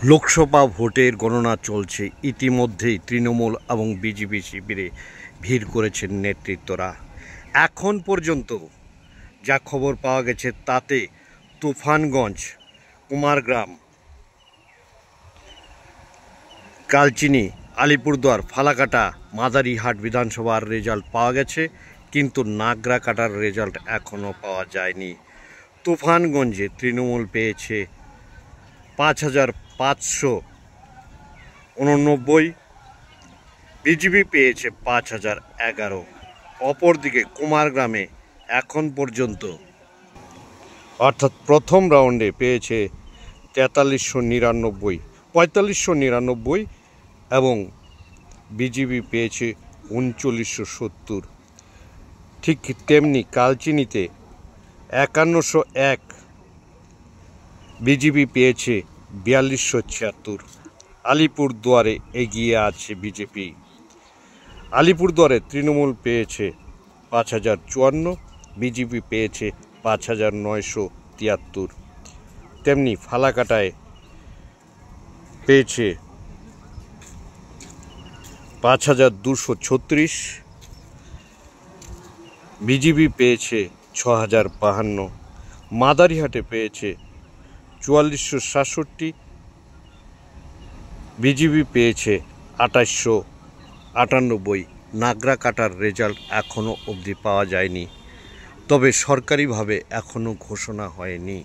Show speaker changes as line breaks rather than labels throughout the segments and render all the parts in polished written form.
লোকসভা ভোটের গণনা চলছে। ইতিমধ্যেই তৃণমূল এবং বিজেপি শিবিরে ভিড় করেছেন নেতৃত্বরা। এখন পর্যন্ত যা খবর পাওয়া গেছে তাতে তুফানগঞ্জ, কুমারগ্রাম, কালচিনি, আলিপুরদুয়ার, ফালাকাটা, মাদারিহাট বিধানসভার রেজাল্ট পাওয়া গেছে, কিন্তু নাগরাকাটার রেজাল্ট এখনও পাওয়া যায়নি। তুফানগঞ্জে তৃণমূল পেয়েছে ৫,৫৮৯, বিজেপি পেয়েছে ৫,০১১। অপরদিকে কুমারগ্রামে এখন পর্যন্ত অর্থাৎ প্রথম রাউন্ডে পেয়েছে ৪৫৯৯ এবং বিজেপি পেয়েছে ৩৯৭০। ঠিক তেমনি কালচিনিতে ৫১০১, বিজেপি পেয়েছে ৪২৭৬। আলিপুরদুয়ারে এগিয়ে আছে বিজেপি। আলিপুরদুয়ারে তৃণমূল পেয়েছে ৫,০৫৪, বিজেপি পেয়েছে ৫,৯৭৩। তেমনি ফালাকাটায় পেয়েছে ৫,২৩৬, বিজেপি পেয়েছে ৬,০৫২। মাদারিহাটে পেয়েছে ৪৪৬৭, বিজেপি পেয়েছে ২৮৯৮। নাগরাকাটার রেজাল্ট এখনও অবধি পাওয়া যায়নি, তবে সরকারিভাবে এখনও ঘোষণা হয়নি।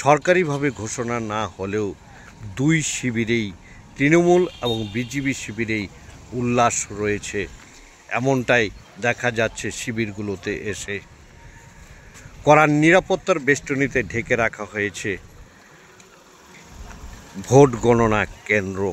সরকারিভাবে ঘোষণা না হলেও দুই শিবিরেই, তৃণমূল এবং বিজেপি শিবিরেই উল্লাস রয়েছে, এমনটাই দেখা যাচ্ছে। শিবিরগুলোতে এসে কড়া নিরাপত্তার বেষ্টনীতে ঢেকে রাখা হয়েছে ভোট গণনা কেন্দ্র।